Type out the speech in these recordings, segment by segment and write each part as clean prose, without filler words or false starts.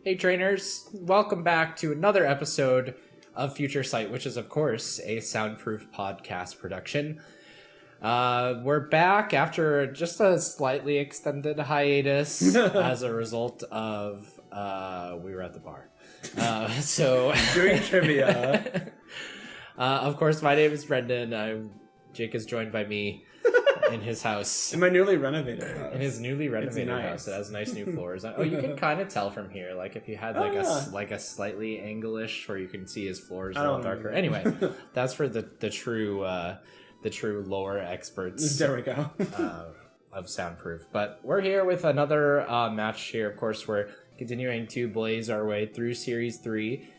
Hey trainers, welcome back to another episode of Future Sight, which is of course a soundproof podcast production. We're back after just a slightly extended hiatus as a result of we were at the bar. So doing trivia. Of course, my name is Brendan. Jake is joined by me in his house. In my newly renovated house. In his newly renovated nice. house. It has nice new floors. Oh, you can kind of tell from here. Like if you had like a slightly angle-ish where you can see his floors a little darker. Anyway, that's for the true lore experts. There we go. Of soundproof. But we're here with another match here. Of course, we're continuing to blaze our way through Series 3.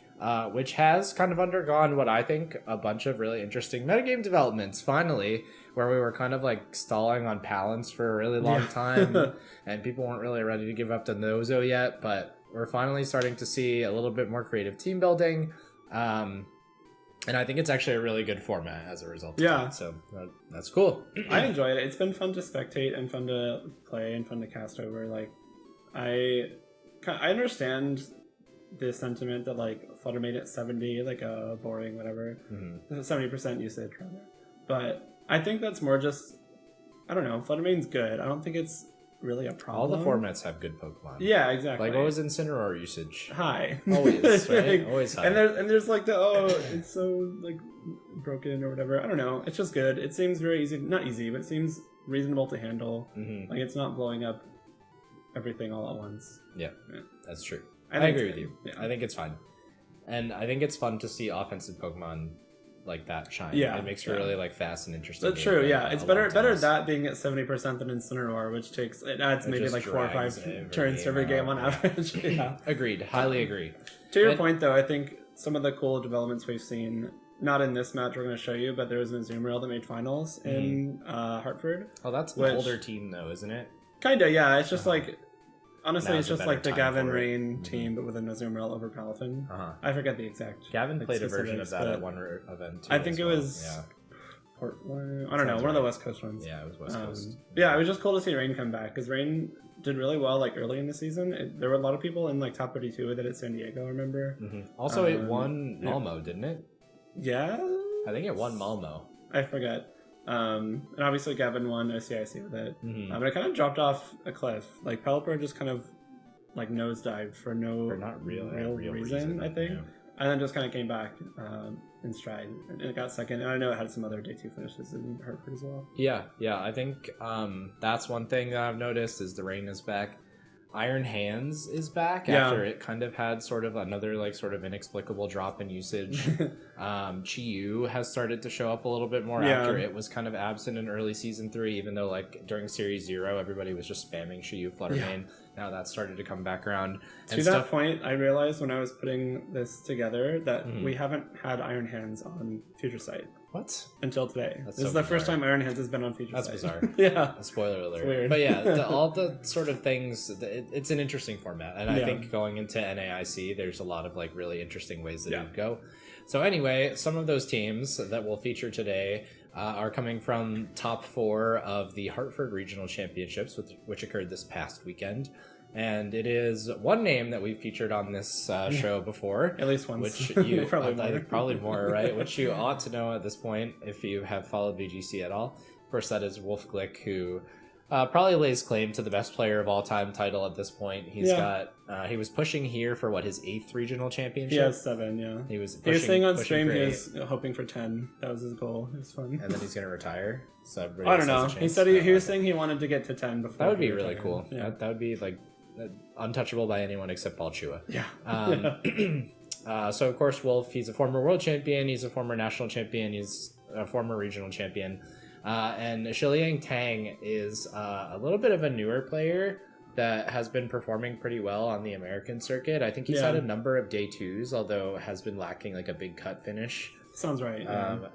Which has kind of undergone what I think a bunch of really interesting metagame developments, finally, where we were kind of like stalling on Palance for a really long time, and people weren't really ready to give up to Nozo yet, but we're finally starting to see a little bit more creative team building, and I think it's actually a really good format as a result of that, so that's cool. I enjoy it. It's been fun to spectate and fun to play and fun to cast over. Like, I understand the sentiment that like Flutter made it 70, like a boring whatever, 70% usage rather. But I think that's more just, I don't know, Flutter main's good. I don't think it's really a problem. All the formats have good Pokemon. Yeah, exactly. Like what was Incineroar usage? High. Always, right? Always high. And there's like it's so like broken or whatever. I don't know. It's just good. It seems very easy, not easy, but it seems reasonable to handle. Like it's not blowing up everything all at once. Yeah. That's true. I agree with you. Yeah. I think it's fine. And I think it's fun to see offensive Pokemon like that shine. Yeah. It makes for really like fast and interesting. That's true, yeah. It's better that being at 70% than Incineroar, which adds maybe like 4 or 5 turns to every game on average. Yeah. Agreed. Highly agree. To your point though, I think some of the cool developments we've seen, not in this match we're going to show you, but there was an Azumarill that made finals in Hartford. Oh, that's an older team though, isn't it? Kinda, yeah. It's just like, honestly, it's just like the Gavin Rain team, but with an Azumarill over Palafin. I forget the exact. Gavin played a version of that at one event too. I think it was Portland. I don't know, one of the West Coast ones. Yeah, it was West Coast. Yeah, it was just cool to see Rain come back, because Rain did really well like early in the season. There were a lot of people in like top 32 with it at San Diego, I remember. Also, it won Malmo, didn't it? Yeah? I think it won Malmo. I forget. And obviously Gavin won OCIC with it. But it kind of dropped off a cliff. Like Pelipper just kind of like nosedived for not real reason, I think. Yeah. And then just kind of came back in stride. And it got second. And I know it had some other day 2 finishes in Hartford as well. Yeah. I think that's one thing that I've noticed is the rain is back. Iron Hands is back after it kind of had sort of another like sort of inexplicable drop in usage. Chi-Yu has started to show up a little bit more after it was kind of absent in early season 3, even though like during series 0 everybody was just spamming Chi-Yu Flutter Mane. Now that's started to come back around. To that point, I realized when I was putting this together that we haven't had Iron Hands on Future Sight. What? Until today. This is the first time Iron Hands has been on Future Sight. That's bizarre. Yeah. Spoiler alert. It's weird. But yeah, all the sort of things, it's an interesting format. And I think going into NAIC, there's a lot of like really interesting ways that it would go. So anyway, some of those teams that we'll feature today are coming from top 4 of the Hartford Regional Championships, which occurred this past weekend. And it is one name that we've featured on this show before. At least once. Which you probably more, right? Which you ought to know at this point if you have followed VGC at all. Of course, that is Wolfe Glick, who probably lays claim to the best player of all time title at this point. He's got he was pushing here for his 8th regional championship. He has 7, yeah. He was saying on stream he was hoping for 10. That was his goal. It was fun. And then he's gonna retire. So I don't know. He said he was saying he wanted to get to 10 before. That would be really cool. Yeah. That would be like untouchable by anyone except Paul Chua. Yeah. So of course Wolfe, he's a former world champion, he's a former national champion, he's a former regional champion, and Shiliang Tang is a little bit of a newer player that has been performing pretty well on the American circuit. I think he's had a number of day 2s, although has been lacking like a big cut finish. Sounds right.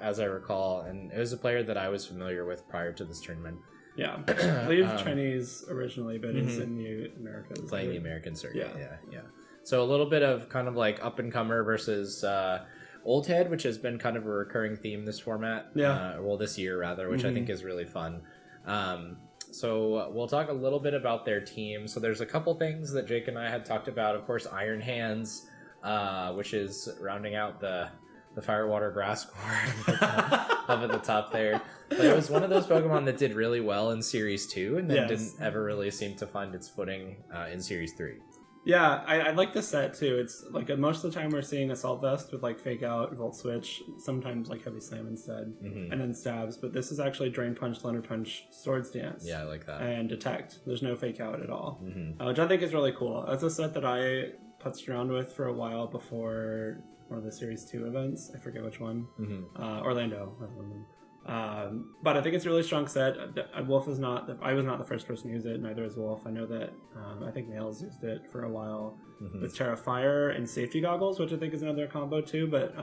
As I recall, and it was a player that I was familiar with prior to this tournament. Yeah, I believe Chinese originally, but is in the Americas. Playing the American circuit, yeah. So a little bit of kind of like up-and-comer versus Old Head, which has been kind of a recurring theme this format. Well, this year, rather, which I think is really fun. So we'll talk a little bit about their team. So there's a couple things that Jake and I had talked about. Of course, Iron Hands, which is rounding out the Firewater Grass core up at the top there. But it was one of those Pokemon that did really well in Series 2 and then didn't ever really seem to find its footing in Series 3. Yeah, I like the set too. It's like most of the time we're seeing Assault Vest with like Fake Out, Volt Switch, sometimes like Heavy Slam instead, and then Stabs. But this is actually Drain Punch, Thunder Punch, Swords Dance. Yeah, I like that. And Detect. There's no Fake Out at all, which I think is really cool. That's a set that I putzed around with for a while before one of the Series 2 events. I forget which one. Orlando. But I think it's a really strong set. Wolfe is not. I was not the first person to use it. Neither is Wolfe. I know that. I think Nails used it for a while with Terra Fire and Safety Goggles, which I think is another combo too. But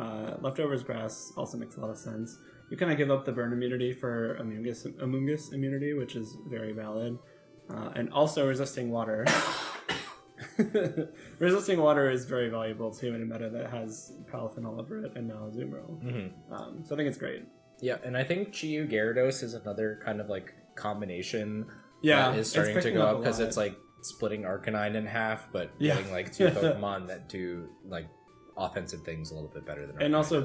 Leftovers Grass also makes a lot of sense. You kind of give up the burn immunity for Amoonguss immunity, which is very valid, and also resisting water. Resisting water is very valuable too in a meta that has Palafin all over it and now Azumarill. So I think it's great. Yeah, and I think Chiyu Gyarados is another kind of like combination that is starting to go up because it's like splitting Arcanine in half, but getting like two Pokemon that do like offensive things a little bit better than Arcanine. And also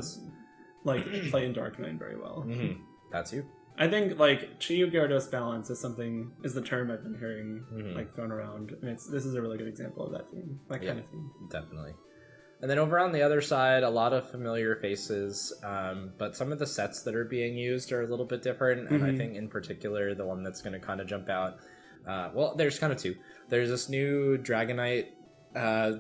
like play into Arcanine very well. That's you. I think like Chiyu Gyarados balance is the term I've been hearing like thrown around, and this is a really good example of that theme, kind of theme. Definitely. And then over on the other side, a lot of familiar faces, but some of the sets that are being used are a little bit different. And I think in particular, the one that's going to kind of jump out, well, there's kind of two. There's this new Dragonite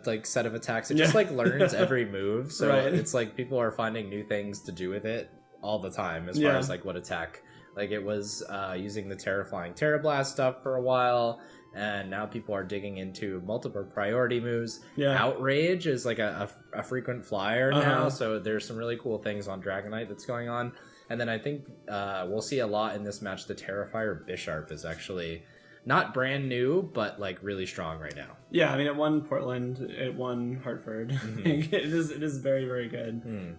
like set of attacks. It just like learns every move. So it's like people are finding new things to do with it all the time as far as like what attack. Like it was using the Terraflying Terra Blast stuff for a while. And now people are digging into multiple priority moves. Outrage is like a frequent flyer now, so there's some really cool things on Dragonite that's going on. And then I think we'll see a lot in this match. The Terrifier Bisharp is actually not brand new, but like really strong right now. Yeah, I mean, it won Portland, it won Hartford. It is very, very good.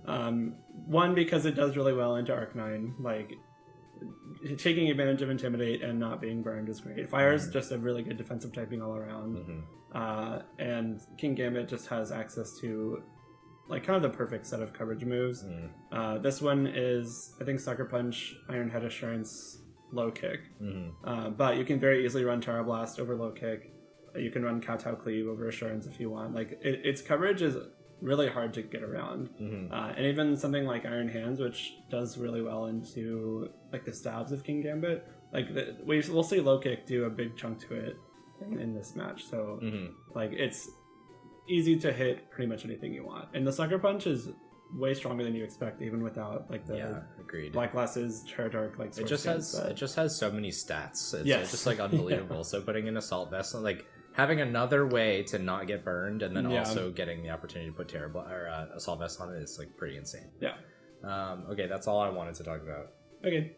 One, because it does really well into Arcanine, like taking advantage of Intimidate and not being burned is great. Fire is just a really good defensive typing all around. And King Gambit just has access to like kind of the perfect set of coverage moves. This one is, I think, Sucker Punch, Iron Head Assurance, Low Kick. But you can very easily run Terra Blast over Low Kick. You can run Kowtow Cleave over Assurance if you want. Like its coverage is really hard to get around. And even something like Iron Hands, which does really well into like the stabs of King Gambit, like we'll see Low Kick do a big chunk to it in this match. So like it's easy to hit pretty much anything you want. And the Sucker Punch is way stronger than you expect, even without like the Black Glasses, Terra Dark, like it just has so many stats. It's just like unbelievable. So putting in Assault Vest, like having another way to not get burned, and then also getting the opportunity to put Assault Vest on it is like pretty insane. Okay, that's all I wanted to talk about. Okay.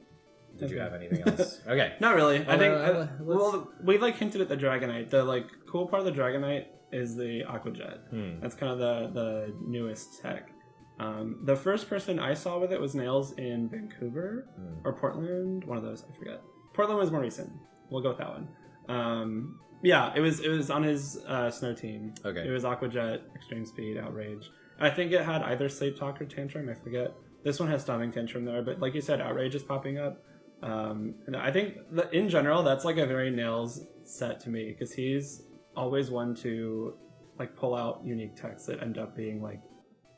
Did you have anything else? Okay. Not really. I think well, we like hinted at the Dragonite. The like cool part of the Dragonite is the Aqua Jet. That's kind of the newest tech. The first person I saw with it was Nails in Vancouver or Portland. One of those, I forget. Portland was more recent. We'll go with that one. Yeah, it was on his snow team. Okay. It was Aqua Jet, Extreme Speed, Outrage. I think it had either Sleep Talk or Tantrum. I forget. This one has Stomach Tantrum there, but like you said, Outrage is popping up. And I think that in general, that's like a very Nails set to me, because he's always one to like pull out unique techs that end up being like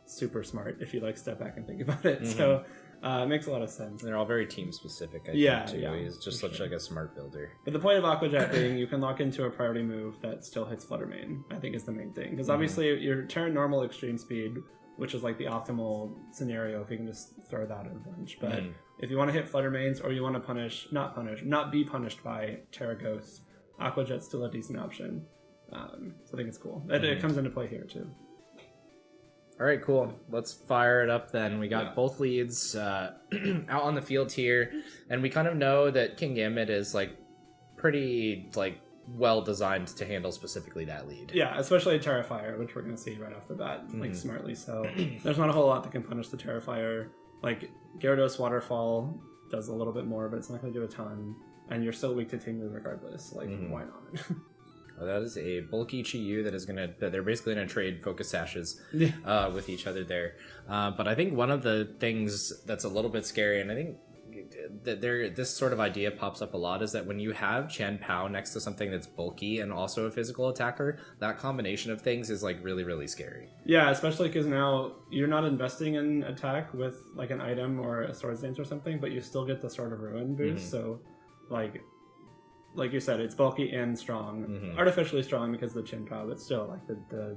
super smart if you like step back and think about it. So it makes a lot of sense. They're all very team specific, I think, too. He's just such like a smart builder. But the point of Aqua Jet being you can lock into a priority move that still hits Flutter Mane, I think is the main thing. Because obviously your turn normal Extreme Speed, which is like the optimal scenario if you can just throw that in a bunch. But if you want to hit Flutter Manes, or you want to not be punished by Terra Ghost, Aqua Jet's still a decent option. So I think it's cool. It comes into play here too. All right, cool. Let's fire it up then. We got both leads out on the field here, and we kind of know that King Gambit is like pretty like well designed to handle specifically that lead. Yeah, especially Terrifier, which we're going to see right off the bat, like smartly. So there's not a whole lot that can punish the Terrifier. Like Gyarados Waterfall does a little bit more, but it's not going to do a ton. and you're still weak to Ting Lu regardless. Like, why not? Well, that is a bulky Chi-Yu they're basically gonna trade focus sashes with each other there. But I think one of the things that's a little bit scary, and I think that this sort of idea pops up a lot, is that when you have Chen Pao next to something that's bulky and also a physical attacker, that combination of things is like really, really scary. Yeah, especially because now you're not investing in attack with like an item or a Swords Dance or something, but you still get the Sword of Ruin boost. So like you said, it's bulky and strong, artificially strong because of the Chen Pao, but still, like the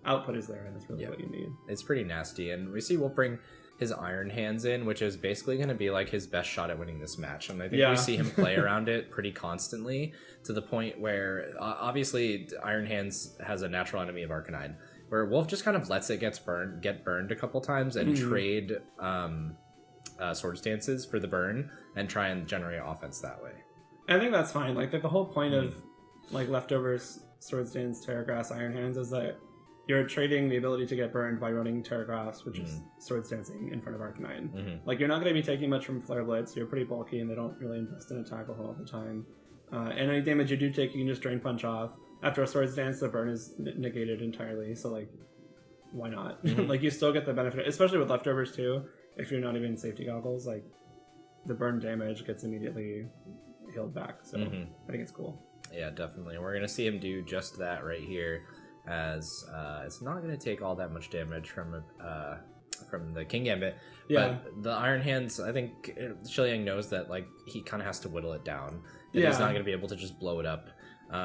output is there, and it's really what you need. It's pretty nasty, and we see Wolfe bring his Iron Hands in, which is basically going to be like his best shot at winning this match, and I think we see him play around it pretty constantly to the point where obviously Iron Hands has a natural enemy of Arcanine, where Wolfe just kind of lets it get burned a couple times and trade Swords Dances for the burn and try and generate offense that way. I think that's fine. Like the whole point of like leftovers Swords Dance, Terragrass, Iron Hands is that you're trading the ability to get burned by running Terragrass, which is Swords Dancing in front of Arcanine. Like you're not going to be taking much from Flare Blitz. You're pretty bulky, and they don't really invest in attack a whole lot of the time. And any damage you do take, you can just Drain Punch off. After a Swords Dance, the burn is negated entirely. So like, why not? Like you still get the benefit, especially with leftovers too. If you're not even safety goggles, like the burn damage gets immediately healed back. So I think it's cool. Yeah, definitely. We're gonna see him do just that right here, as it's not gonna take all that much damage from the King Gambit. But the Iron Hands, I think Shiliang knows that like he kind of has to whittle it down. That he's not gonna be able to just blow it up.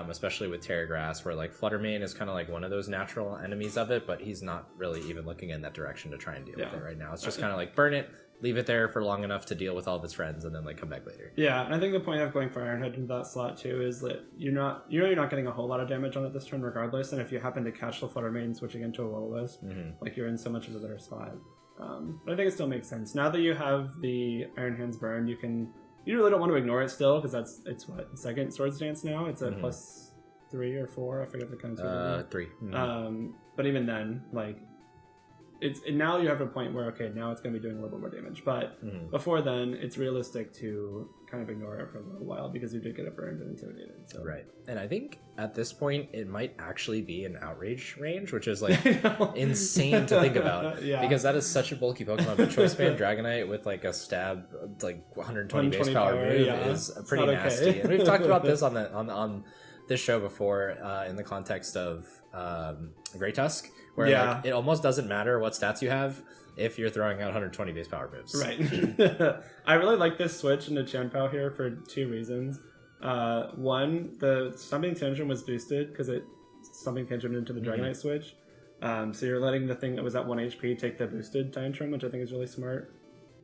Especially with Terragrass, where like Fluttermane is kind of like one of those natural enemies of it, but he's not really even looking in that direction to try and deal with it right now. It's just kind of like burn it, leave it there for long enough to deal with all of its friends, and then like come back later. Yeah, and I think the point of going for Ironhead into that slot too is that you're not getting a whole lot of damage on it this turn regardless, and if you happen to catch the Fluttermane switching into a Will-O-Wisp, like you're in so much of a better spot. But I think it still makes sense. Now that you have the Iron Hands burned, you really don't want to ignore it still, because it's what, second Swords Dance now? It's a plus 3 or 4, I forget the kind of 3. But even then, like, now you have a point where, okay, now it's going to be doing a little bit more damage. But before then, it's realistic to kind of ignore it for a little while, because you did get it burned and intimidated. So. Right. And I think at this point, it might actually be an Outrage range, which is like insane to think about. Because that is such a bulky Pokemon. But Choice Band Dragonite with like a stab, like 120 base power move is pretty nasty. Okay. And we've talked about this on this show before in the context of Grey Tusk, where like, it almost doesn't matter what stats you have if you're throwing out 120 base power moves. Right. I really like this switch into Chen Pao here for 2 reasons. One, the Stumping Tantrum was boosted because it Stumping Tantrum into the Dragonite switch. So you're letting the thing that was at 1 HP take the boosted Tantrum, which I think is really smart.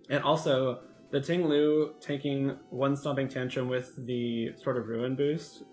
And also, the Ting Lu taking 1 Stomping Tantrum with the Sword of Ruin boost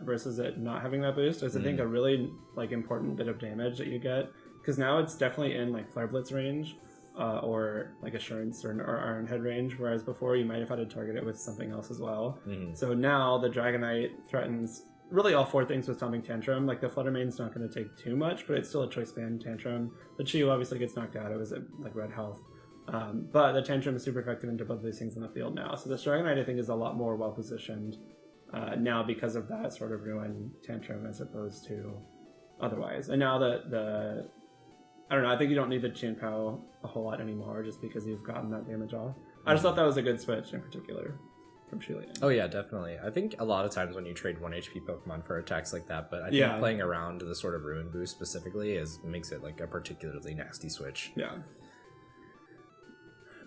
versus it not having that boost is, I think, a really like important bit of damage that you get. Because now it's definitely in like Flare Blitz range or like Assurance or Iron Head range, whereas before you might have had to target it with something else as well. So now the Dragonite threatens really all 4 things with Stomping Tantrum. Like the Fluttermane's not going to take too much, but it's still a Choice Band Tantrum. The Chi-Yu obviously gets knocked out. It was at like red health. But the Tantrum is super effective into both of these things in the field now. So this Dragonite, I think, is a lot more well-positioned now because of that sort of Ruin Tantrum as opposed to otherwise. And now I don't know, I think you don't need the Chen Pao a whole lot anymore just because you've gotten that damage off. I just thought that was a good switch in particular from Shiliang. Oh yeah, definitely. I think a lot of times when you trade 1 HP Pokemon for attacks like that, but I think playing around the sort of Ruin boost specifically makes it like a particularly nasty switch. Yeah.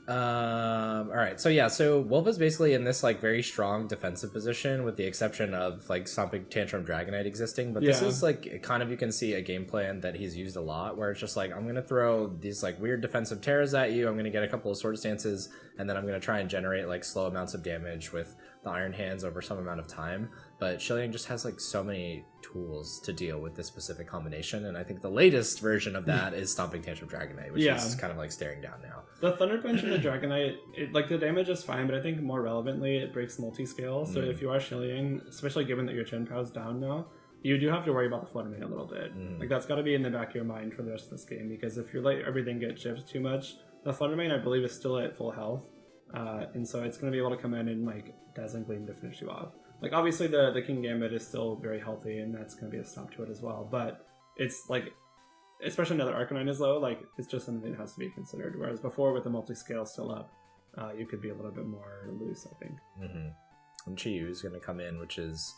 All right, so Wolfe is basically in this like very strong defensive position with the exception of like Stomping Tantrum Dragonite existing, but this is like kind of, you can see a game plan that he's used a lot where it's just like, I'm gonna throw these like weird defensive terras at you, I'm gonna get a couple of Sword Stances, and then I'm gonna try and generate like slow amounts of damage with the Iron Hands over some amount of time. But Shiliang just has like so many tools to deal with this specific combination, and I think the latest version of that is Stomping Tantrum Dragonite, which is kind of like staring down now. The Thunder Punch and the Dragonite, like the damage is fine, but I think more relevantly it breaks multi-scale. So if you are Shiliang, especially given that your Chen Pao's down now, you do have to worry about the Fluttermane a little bit. Like that's got to be in the back of your mind for the rest of this game, because if you let everything get chipped too much, the Fluttermane I believe is still at full health. And so it's going to be able to come in and like Dazzling Gleam to finish you off. Like, obviously the King Gambit is still very healthy, and that's going to be a stop to it as well, but it's like, especially now that Arcanine is low, like, it's just something that has to be considered, whereas before with the multi-scale still up, you could be a little bit more loose, I think. And Chiyu is going to come in, which is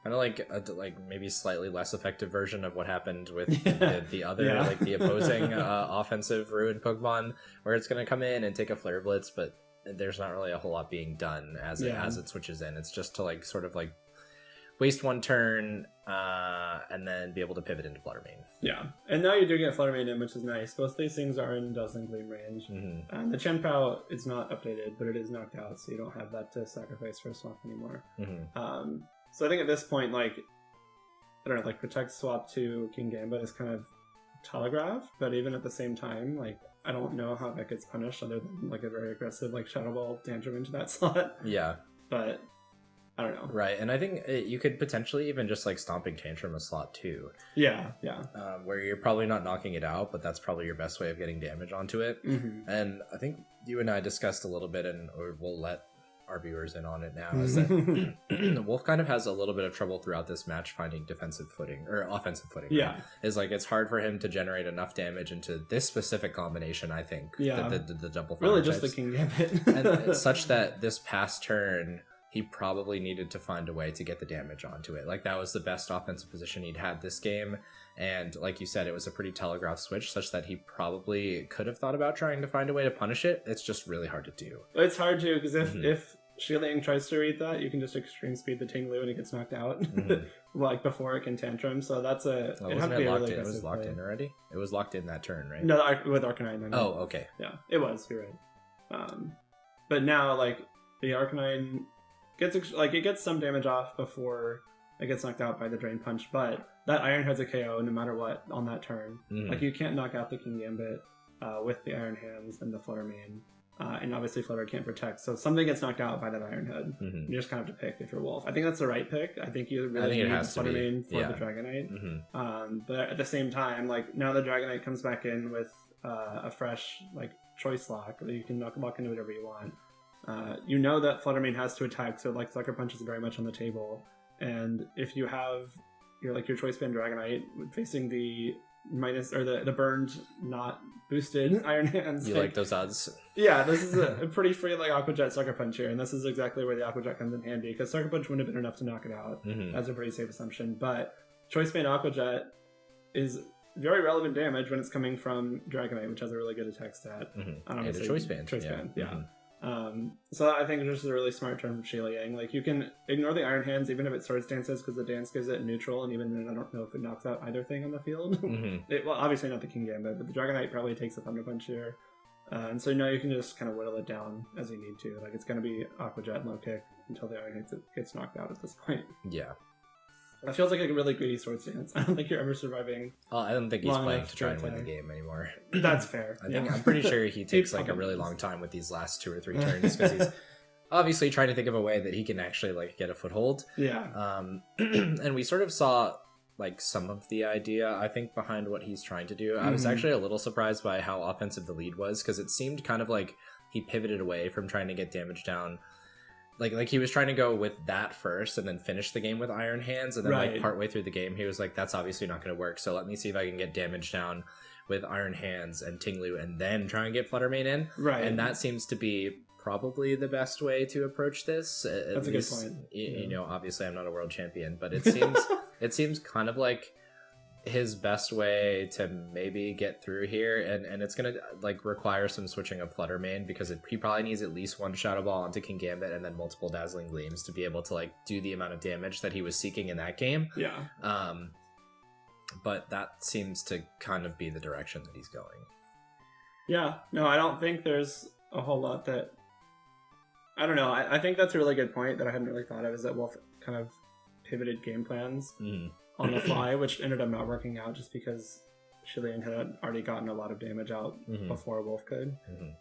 kind of like maybe slightly less effective version of what happened with the other like the opposing offensive Ruin Pokemon, where it's going to come in and take a Flare Blitz, but there's not really a whole lot being done as it switches in. It's just to like sort of like waste one turn and then be able to pivot into Flutter Mane. Yeah, and now you do get Flutter Mane in, which is nice. Both these things are in Dazzling Gleam range. The Chien-Pao, it's not updated, but it is knocked out, so you don't have that to sacrifice for a swap anymore. So I think at this point, like, I don't know, like Protect swap to King Gambit is kind of telegraphed, but even at the same time, like, I don't know how that gets punished other than like a very aggressive like Shadow Ball Tantrum into that slot. Yeah. But I don't know. Right, and I think you could potentially even just like Stomping Tantrum a slot too. Yeah. Where you're probably not knocking it out, but that's probably your best way of getting damage onto it. And I think you and I discussed a little bit, and or we'll let our viewers in on it now, is that Wolfe kind of has a little bit of trouble throughout this match finding defensive footing or offensive footing. Yeah, right? Is like it's hard for him to generate enough damage into this specific combination. I think. Yeah, the double really just types. the King Gambit, and it's such that this past turn he probably needed to find a way to get the damage onto it. Like that was the best offensive position he'd had this game. And like you said, it was a pretty telegraphed switch such that he probably could have thought about trying to find a way to punish it. It's just really hard to do. It's hard to, because if Shiliang tries to read that, you can just extreme speed the Tinglu and it gets knocked out like before it can tantrum. So that's a it had to be locked in. It was locked in already? It was locked in that turn, right? No, with Arcanine. Oh, okay. Yeah, it was. You're right. But now, like, the Arcanine gets like it gets some damage off before it gets knocked out by the Drain Punch, but that Iron Head's a KO no matter what on that turn. Like, you can't knock out the King Gambit with the Iron Hands and the Flutter Mane. And obviously Flutter can't protect, so something gets knocked out by that Iron Head. You just kind of have to pick if you're Wolfe. I think that's the right pick. I think you really need Flutter Mane for the Dragonite. But at the same time, like, now the Dragonite comes back in with a fresh like choice lock that you can lock into whatever you want. You know that Flutter Mane has to attack, so like Sucker Punch is very much on the table. And if you have your Choice Band Dragonite facing the minus or the burned, not boosted Iron Hands, you like those odds? Yeah, this is a pretty free like Aqua Jet Sucker Punch here, and this is exactly where the Aqua Jet comes in handy, because Sucker Punch wouldn't have been enough to knock it out. That's a pretty safe assumption. But Choice Band Aqua Jet is very relevant damage when it's coming from Dragonite, which has a really good attack stat. And a Choice Band. So I think this is a really smart turn from Shiliang. Like, you can ignore the Iron Hands even if it Swords Dances, because the dance gives it neutral, and even then I don't know if it knocks out either thing on the field. Well, obviously not the King Gambit, but the Dragonite probably takes a Thunder Punch here. And so now you can just kind of whittle it down as you need to. Like, it's going to be Aqua Jet low kick until the Iron Hands gets knocked out at this point. Yeah. That feels like a really greedy Swords Dance. I don't think you're ever surviving. I don't think he's playing to try and win the game anymore. That's fair. I'm pretty sure he takes like a really long time with these last 2 or 3 turns, because he's obviously trying to think of a way that he can actually like get a foothold. And we sort of saw like some of the idea, I think, behind what he's trying to do. I was actually a little surprised by how offensive the lead was, because it seemed kind of like he pivoted away from trying to get damage down. Like he was trying to go with that first and then finish the game with Iron Hands, and then like partway through the game he was like, that's obviously not going to work, so let me see if I can get damage down with Iron Hands and Tinglu and then try and get Flutter Mane in. And that seems to be probably the best way to approach this. That's a good point. You know, obviously I'm not a world champion, but it seems kind of like his best way to maybe get through here, and it's gonna like require some switching of Flutter Mane, because he probably needs at least one Shadow Ball onto King Gambit and then multiple Dazzling Gleams to be able to like do the amount of damage that he was seeking in that game. But that seems to kind of be the direction that he's going. No, I don't think there's a whole lot that, I don't know, I think that's a really good point that I hadn't really thought of, is that Wolfe kind of pivoted game plans on the fly, which ended up not working out just because Shiliang had already gotten a lot of damage out before Wolfe could.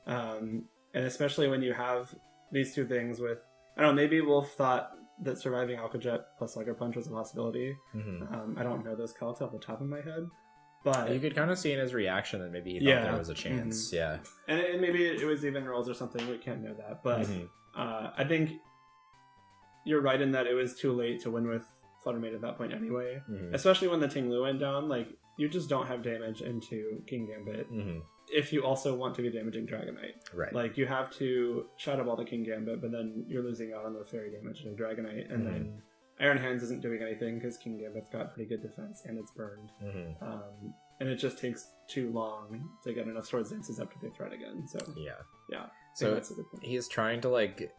And especially when you have these two things with, I don't know, maybe Wolfe thought that surviving Aqua Jet plus Sucker Punch was a possibility. I don't know those calcs off the top of my head, but you could kind of see in his reaction that maybe he thought there was a chance. And maybe it was even rolls or something. We can't know that, but I think you're right in that it was too late to win with Flutter Mate at that point anyway. Mhm. Especially when the Ting Lu went down, like, you just don't have damage into King Gambit Mhm. if you also want to be damaging Dragonite. Right. Like, you have to Shadow Ball the King Gambit, but then you're losing out on the fairy damage into Dragonite, and then Iron Hands isn't doing anything because King Gambit's got pretty good defense and it's burned. And it just takes too long to get enough Swords Dances up to the threat again. So Yeah. yeah. So that's a good point. he is trying to like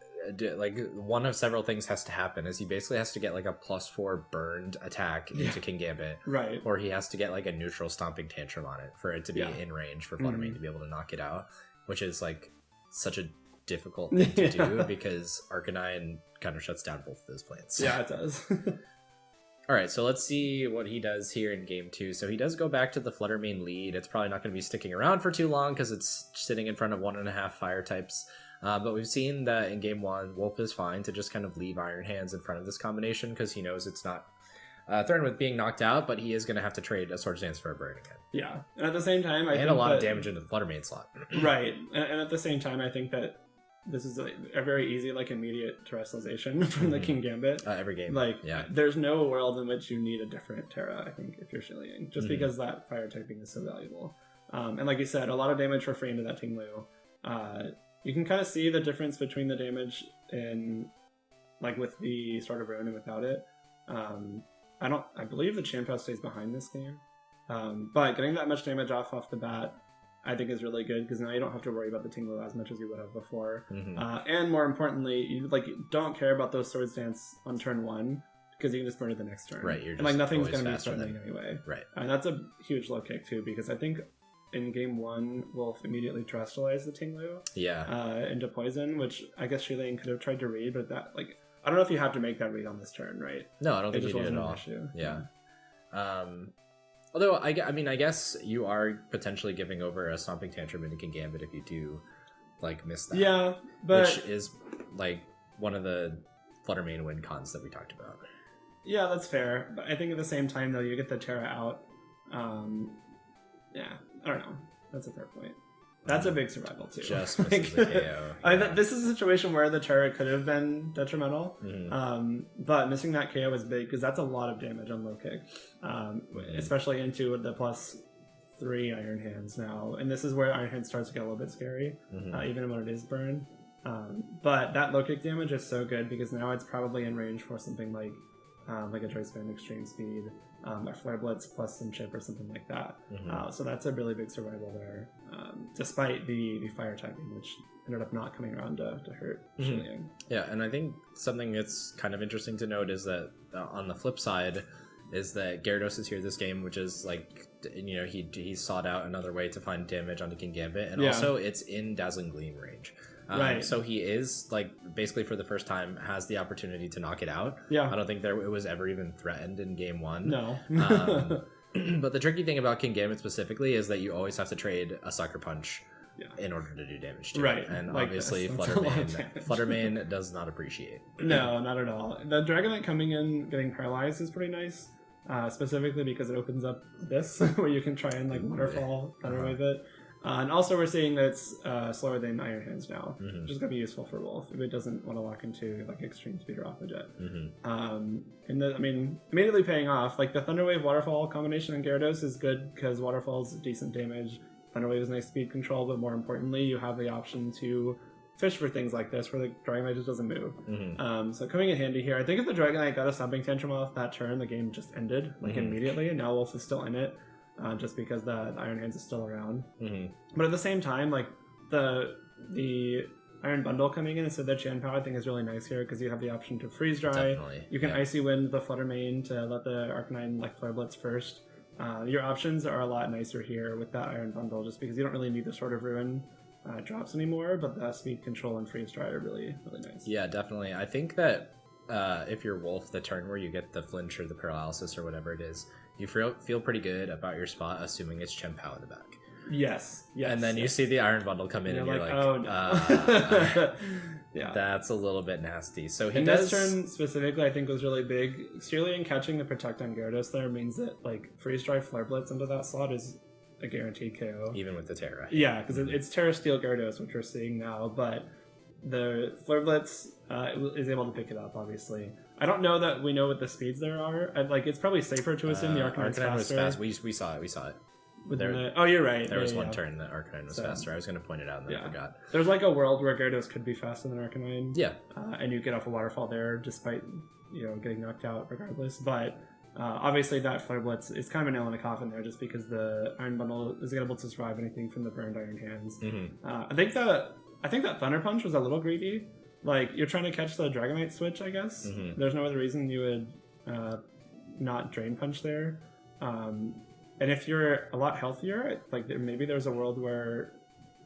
one of several things has to happen is he basically has to get like a +4 burned attack into King Gambit, Right. or he has to get like a neutral Stomping Tantrum on it for it to be in range for Flutter Mane to be able to knock it out, which is like such a difficult thing to do because Arcanine kind of shuts down both of those plants. Yeah, it does. All right, so let's see what he does here in game 2. So he does go back to the Flutter Mane lead. It's probably not going to be sticking around for too long because it's sitting in front of 1.5 fire types. But we've seen that in game 1, Wolfe is fine to just kind of leave Iron Hands in front of this combination because he knows it's not threatened with being knocked out, but he is going to have to trade a Swords Dance for a burn again. Yeah, and at the same time, I think a lot of damage into the Flutter Mane slot. Right, and at the same time, I think that this is a very easy, like, immediate terrestrialization from the King Gambit. Every game. Like, yeah. There's no world in which you need a different Terra, I think, if you're Shiliang, just because that fire typing is so valuable. And like you said, a lot of damage for free into that Ting Lu. You can kind of see the difference between the damage in, like, with the Sword of Ruin and without it. I believe the Champ stays behind this game. But getting that much damage off the bat, I think is really good because now you don't have to worry about the Ting Lu as much as you would have before. And more importantly, you don't care about those Swords Dance on turn 1 because you can just burn it the next turn. Right, you're and nothing's always going to be faster threatening than- anyway. Right. And that's a huge low kick too because I think in game 1, Wolfe immediately terrestrialized the Ting Lu into poison, which I guess Shiliang could have tried to read, but that I don't know if you have to make that read on this turn, right? No, I don't think just you do wasn't at an all. issue. Yeah. Although, I mean, I guess you are potentially giving over a Stomping Tantrum into King Gambit if you do, like, miss that. Yeah, but... Which is, like, one of the Flutter Mane win cons that we talked about. Yeah, that's fair. But I think at the same time, though, you get the Terra out. Yeah, I don't know. That's a fair point. That's a big survival, too. Just misses the KO. This is a situation where the Terra could have been detrimental, but missing that KO is big because that's a lot of damage on low kick, especially into the +3 Iron Hands now. And this is where Iron Hands starts to get a little bit scary, even when it is burned. But that low kick damage is so good because now it's probably in range for something like a Choice Band Extreme Speed, a Flare Blitz plus some chip or something like that. So that's a really big survival there, despite the fire typing, which ended up not coming around to hurt Shiliang. Yeah, and I think something that's kind of interesting to note is that on the flip side is that Gyarados is here this game, which is like, you know, he sought out another way to find damage onto King Gambit, and also it's in Dazzling Gleam range. Right. So he is, like, basically for the first time has the opportunity to knock it out. Yeah. I don't think it was ever even threatened in game 1. No. But the tricky thing about King Gambit specifically is that you always have to trade a Sucker Punch in order to do damage to it. And like obviously this. That's a lot of Flutter damage. Mane does not appreciate. No, not at all. The Dragonite coming in, getting paralyzed is pretty nice, specifically because it opens up this, where you can try and, like, waterfall Thunder Wave it. And also we're seeing that it's slower than Iron Hands now, which is going to be useful for Wolfe if it doesn't want to lock into, like, Extreme Speed or Aqua Jet. Immediately paying off. Like, the Thunder Wave Waterfall combination on Gyarados is good because Waterfall's decent damage. Thunder Wave is nice speed control, but more importantly, you have the option to fish for things like this where the Dragonite just doesn't move. So coming in handy here. I think if the Dragonite got a Stomping Tantrum off that turn, the game just ended, like, immediately, and now Wolfe is still in it. Just because the Iron Hands is still around. But at the same time, like, the Iron Bundle coming in instead of the Chanpao, I think is really nice here because you have the option to Freeze Dry. Definitely. You can Icy Wind the Flutter Mane to let the Arcanine, like, Flare Blitz first. Your options are a lot nicer here with that Iron Bundle just because you don't really need the Sword of Ruin drops anymore, but the Speed Control and Freeze Dry are really, really nice. Yeah, definitely. I think that if you're Wolfe, the turn where you get the flinch or the paralysis or whatever it is, you feel pretty good about your spot, assuming it's Chien-Pao in the back. Yes. And then you see the Iron Bundle come in, and you're like, oh no. That's a little bit nasty. So this turn specifically, I think, was really big. Shiliang catching the Protect on Gyarados there means that, like, Freeze Dry Flare Blitz into that slot is a guaranteed KO. Even with the Terra. Yeah, because it's Terra Steel Gyarados, which we're seeing now, but the Flare Blitz is able to pick it up. Obviously, I don't know that we know what the speeds there are. It's probably safer to assume the Arcanine's Arcanine was faster. fast. We saw it. Oh, you're right. There was one turn that Arcanine was faster. I was going to point it out and then I forgot. There's like a world where Gyarados could be faster than Arcanine. Yeah. And you get off a waterfall there despite, getting knocked out regardless. But obviously that Flare Blitz is kind of a nail in the coffin there just because the Iron Bundle is able to survive anything from the burned Iron Hands. Mm-hmm. I think that Thunder Punch was a little greedy. Like, you're trying to catch the Dragonite switch, I guess. Mm-hmm. There's no other reason you would not Drain Punch there. And if you're a lot healthier, maybe there's a world where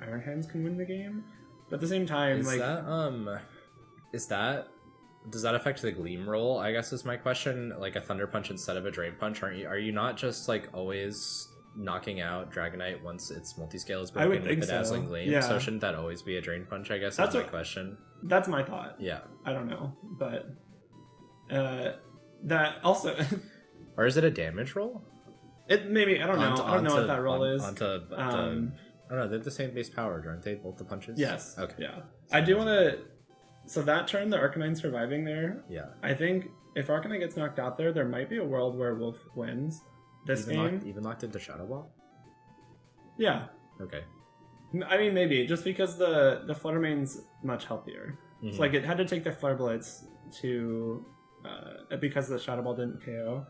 Iron Hands can win the game. But at the same time, does that affect the Gleam roll? I guess is my question. Like a Thunder Punch instead of a Drain Punch, are you not just like always knocking out Dragonite once its multiscale is broken with the Dazzling Gleam? Yeah. So shouldn't that always be a Drain Punch? I guess that's my question. That's my thought. Yeah, I don't know, but that also, or is it a damage roll? It maybe I don't know. I don't know what that roll is. I don't know. They're the same base power, aren't they? Both the punches. Yes. Okay. Yeah. I do want to. So that turn, the Arcanine surviving there. Yeah. I think if Arcanine gets knocked out there might be a world where Wolfe wins this game. Even locked into Shadow Ball. Yeah. Okay. I mean, maybe just because the Flutter Mane's much healthier. Mm-hmm. So it had to take the Flare Blitz to. Because the Shadow Ball didn't KO,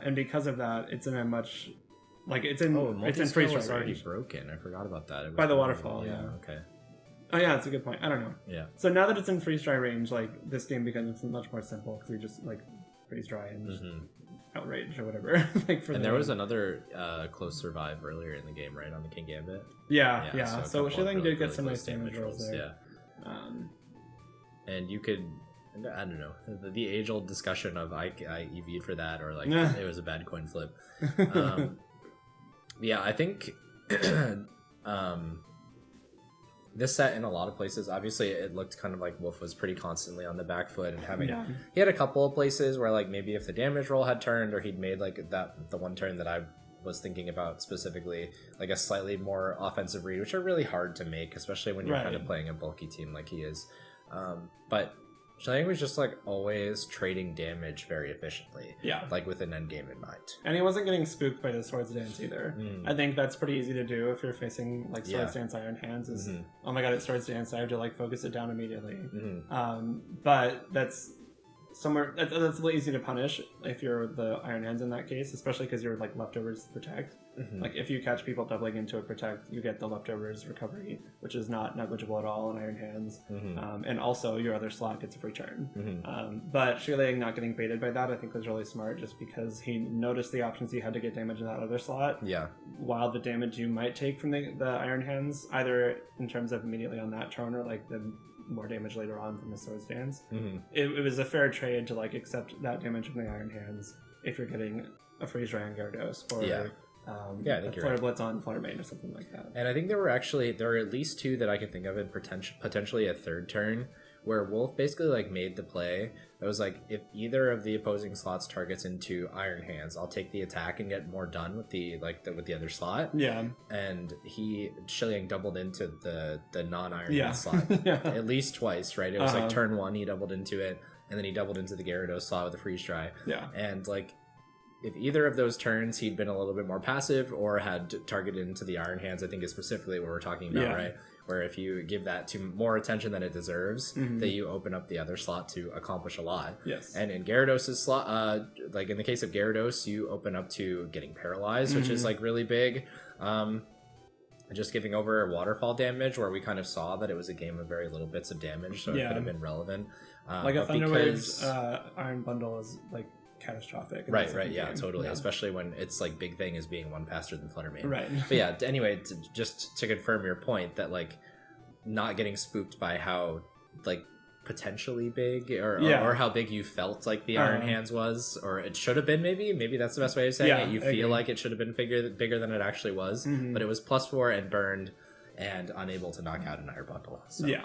and because of that, it's in a much it's in freeze was already range. Broken. I forgot about that. It was By the waterfall. Yeah. Okay. Oh yeah, that's a good point. I don't know. Yeah. So now that it's in freeze dry range, this game becomes much more simple because you just freeze dry and just outrage or whatever. And there was another close survive earlier in the game, right, on the King Gambit. Yeah. So Shiliang did get some nice damage rolls there. Yeah. And you could. I don't know, the age-old discussion of I EV'd for that or it was a bad coin flip. Yeah, I think this set in a lot of places, obviously it looked kind of like Wolfe was pretty constantly on the back foot and he had a couple of places where maybe if the damage roll had turned or he'd made the one turn that I was thinking about specifically, a slightly more offensive read, which are really hard to make, especially when you're kind of playing a bulky team like he is. But Shiliang was just always trading damage very efficiently. Yeah. With an end game in mind. And he wasn't getting spooked by the Swords Dance either. I think that's pretty easy to do if you're facing Swords Dance Iron Hands is oh my god, it's Swords Dance, I have to focus it down immediately. But that's somewhere that's a little easy to punish if you're the Iron Hands in that case, especially because you're leftovers protect. If you catch people doubling into a protect, you get the leftovers recovery, which is not negligible at all in Iron Hands. And also your other slot gets a free turn. But Shiliang not getting baited by that I think was really smart, just because he noticed the options he had to get damage in that other slot. Yeah. While the damage you might take from the Iron Hands, either in terms of immediately on that turn or the more damage later on from the Swords Dance. It was a fair trade to accept that damage from the Iron Hands if you're getting a freeze dry on Gyarados or I think a Flare Blitz on Flutter Mane or something like that. And I think there were at least two that I can think of in potentially a third turn where Wolfe basically made the play. It was if either of the opposing slots targets into Iron Hands, I'll take the attack and get more done with the other slot. Yeah. And Shiliang doubled into the non-Iron Hands slot at least twice, right? It was turn one he doubled into it, and then he doubled into the Gyarados slot with a freeze dry. Yeah. And if either of those turns he'd been a little bit more passive or had targeted into the Iron Hands, I think is specifically what we're talking about, right? Where if you give that to more attention than it deserves, that you open up the other slot to accomplish a lot. Yes. And in Gyarados' slot, in the case of Gyarados, you open up to getting paralyzed, which is really big. Just giving over waterfall damage, where we kind of saw that it was a game of very little bits of damage, so it could have been relevant. A Thunder Wave's Iron Bundle is catastrophic. Right, yeah, totally. Yeah. Especially when its big thing is being one faster than Flutter Mane. Right. But yeah, anyway, just to confirm your point that not getting spooked by how potentially big or how big you felt the Iron Hands was, or it should have been, maybe that's the best way of saying it. You feel like it should have been bigger than it actually was, but it was +4 and burned and unable to knock out an Iron Bundle. So. Yeah.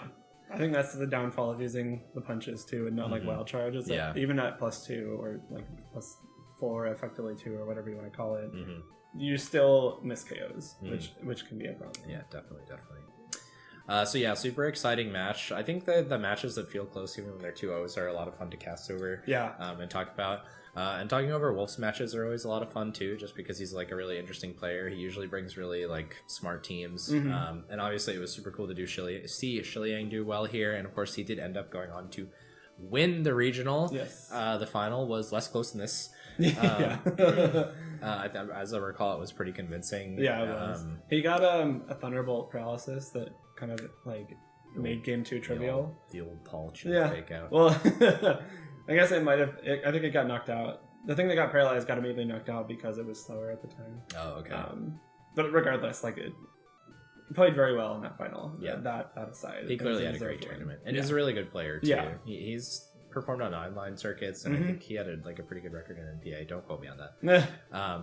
I think that's the downfall of using the punches too, and not wild charge. Is that even at +2 or +4, effectively 2 or whatever you want to call it, you still miss KOs, which can be a problem. Yeah, definitely. So yeah, super exciting match. I think the matches that feel close, even when they're 2-0s, are a lot of fun to cast over. Yeah. And talk about. And talking over Wolfe's matches are always a lot of fun too, just because he's like a really interesting player. He usually brings really like smart teams. And obviously it was super cool to see Shiliang do well here. And of course he did end up going on to win the regional. Yes. The final was less close than this. Yeah. As I recall, it was pretty convincing. Yeah, it was. He got a Thunderbolt paralysis that kind of like made game 2 trivial. The old Paul fake out. Well, I guess it might have. I think it got knocked out. The thing that got paralyzed got immediately knocked out because it was slower at the time. Oh, okay. But regardless, like it played very well in that final. Yeah. That aside, he clearly had a great tournament, and he's a really good player too. Yeah. He's performed on online circuits, and I think he had a pretty good record in NPA. Don't quote me on that.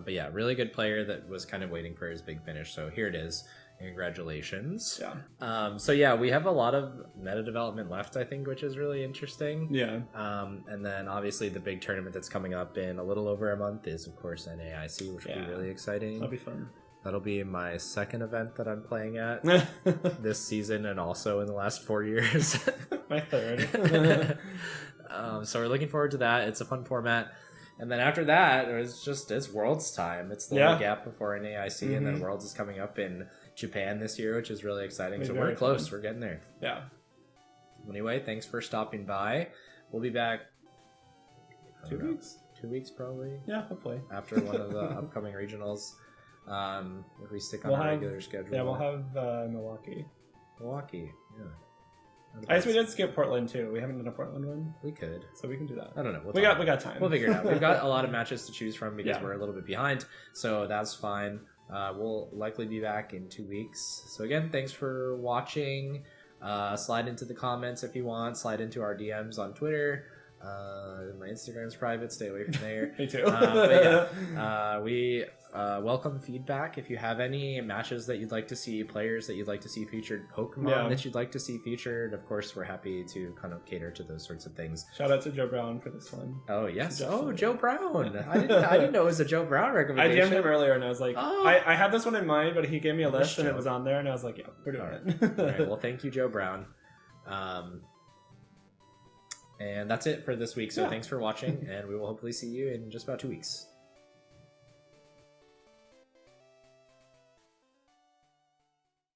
But yeah, really good player that was kind of waiting for his big finish. So here it is. Congratulations. Yeah. So yeah, we have a lot of meta development left, I think, which is really interesting. Yeah. And then obviously the big tournament that's coming up in a little over a month is of course NAIC, which will be really exciting. That'll be fun. That'll be my second event that I'm playing at this season, and also in the last 4 years. My third. So we're looking forward to that. It's a fun format. And then after that, it's Worlds time. It's the little gap before NAIC, and then Worlds is coming up in Japan this year, which is really exciting. So we're close. Fun. We're getting there. Yeah. Anyway, thanks for stopping by. We'll be back 2 weeks. 2 weeks probably. Yeah, hopefully. After one of the upcoming regionals. If we stick on a regular schedule. Yeah, we'll have Milwaukee. Yeah. I guess we did skip Portland too. We haven't done a Portland one. We could, so we can do that. I don't know. We got time. We'll figure it out. We've got a lot of matches to choose from because we're a little bit behind, so that's fine. We'll likely be back in 2 weeks. So again, thanks for watching. Slide into the comments if you want. Slide into our DMs on Twitter. My Instagram's private. Stay away from there. Me too. But yeah, we welcome feedback. If you have any matches that you'd like to see, players that you'd like to see featured, Pokemon that you'd like to see featured, of course, we're happy to kind of cater to those sorts of things. Shout out to Joe Brown for this one. Oh yes. Oh, Joe Brown. I didn't know it was a Joe Brown recommendation. I DM'd him earlier and I was like, I had this one in mind, but he gave me a list and it was on there, and I was like, yeah, we're doing it. All right. Well, thank you, Joe Brown. And that's it for this week. So thanks for watching, and we will hopefully see you in just about 2 weeks.